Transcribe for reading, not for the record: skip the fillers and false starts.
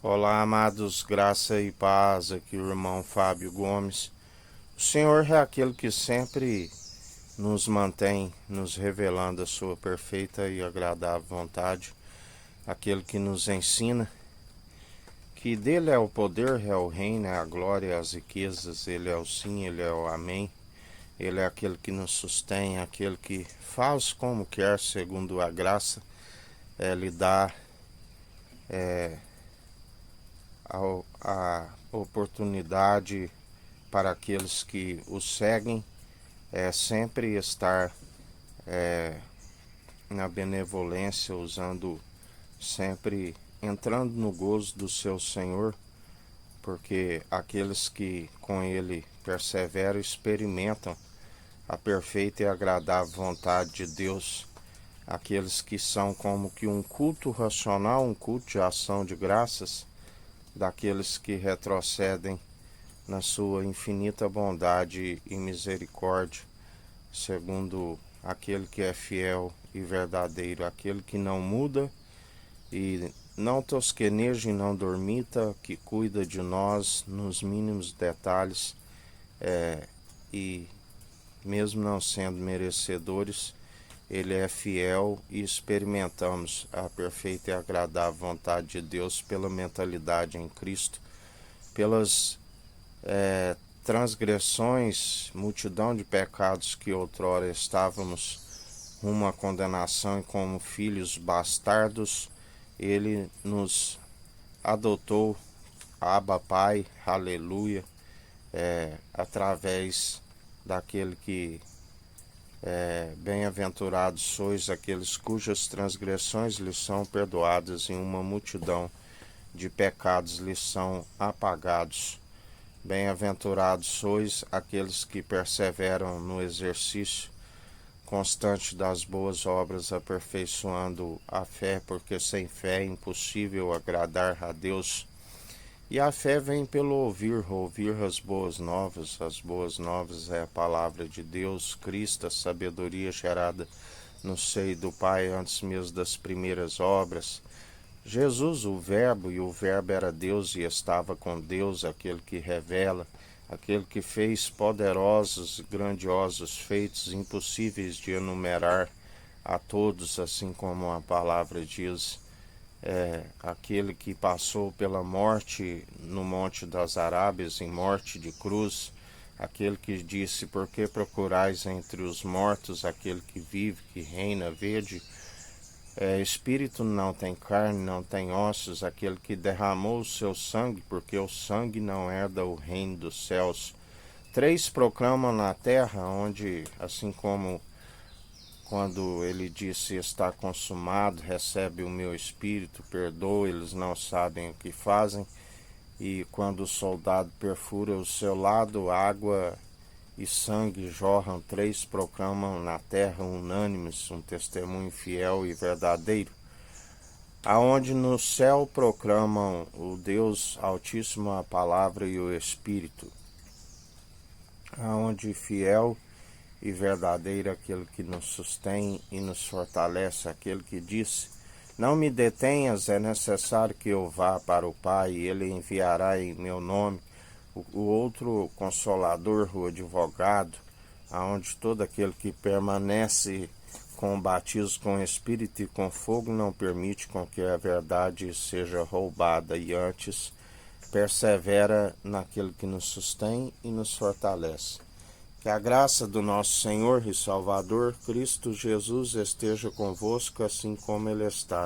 Olá, amados, graça e paz, aqui o irmão Fábio Gomes. O Senhor é aquele que sempre nos mantém, nos revelando a sua perfeita e agradável vontade, aquele que nos ensina que dele é o poder, é o reino, é a glória, é as riquezas, ele é o sim, ele é o amém. Ele é aquele que nos sustém, aquele que faz como quer, segundo a graça, lhe dá a oportunidade para aqueles que o seguem, sempre estar na benevolência, usando sempre, entrando no gozo do seu Senhor, porque aqueles que com ele perseveram experimentam a perfeita e agradável vontade de Deus. Aqueles que são como que um culto racional, um culto de ação de graças, daqueles que retrocedem na sua infinita bondade e misericórdia, segundo aquele que é fiel e verdadeiro, aquele que não muda e não tosqueneja e não dormita, que cuida de nós nos mínimos detalhes, e mesmo não sendo merecedores, ele é fiel e experimentamos a perfeita e agradável vontade de Deus pela mentalidade em Cristo, pelas transgressões, multidão de pecados que outrora estávamos rumo à condenação, e como filhos bastardos, ele nos adotou, Abba Pai, aleluia, através daquele que bem-aventurados sois aqueles cujas transgressões lhes são perdoadas, e uma multidão de pecados lhes são apagados. Bem-aventurados sois aqueles que perseveram no exercício constante das boas obras, aperfeiçoando a fé, porque sem fé é impossível agradar a Deus. E a fé vem pelo ouvir as boas novas. As boas novas é a palavra de Deus, Cristo, a sabedoria gerada no seio do Pai antes mesmo das primeiras obras. Jesus, o Verbo, e o Verbo era Deus e estava com Deus, aquele que revela, aquele que fez poderosos, grandiosos feitos impossíveis de enumerar a todos, assim como a palavra diz, aquele que passou pela morte no Monte das Arábias, em morte de cruz, aquele que disse: por que procurais entre os mortos aquele que vive, que reina, vede? Espírito não tem carne, não tem ossos, aquele que derramou o seu sangue, porque o sangue não herda o reino dos céus. Três proclamam na terra, onde, assim como quando ele disse está consumado, recebe o meu espírito, perdoa, eles não sabem o que fazem. E quando o soldado perfura o seu lado, água e sangue jorram, três proclamam na terra unânimes um testemunho fiel e verdadeiro. Aonde no céu proclamam o Deus Altíssimo, a palavra e o Espírito. Aonde fiel e verdadeiro aquele que nos sustém e nos fortalece, aquele que disse: não me detenhas, é necessário que eu vá para o Pai, e ele enviará em meu nome o outro Consolador, o advogado, aonde todo aquele que permanece com o batismo com o Espírito e com fogo não permite com que a verdade seja roubada, e antes persevera naquele que nos sustém e nos fortalece. Que a graça do nosso Senhor e Salvador Cristo Jesus esteja convosco, assim como ele está.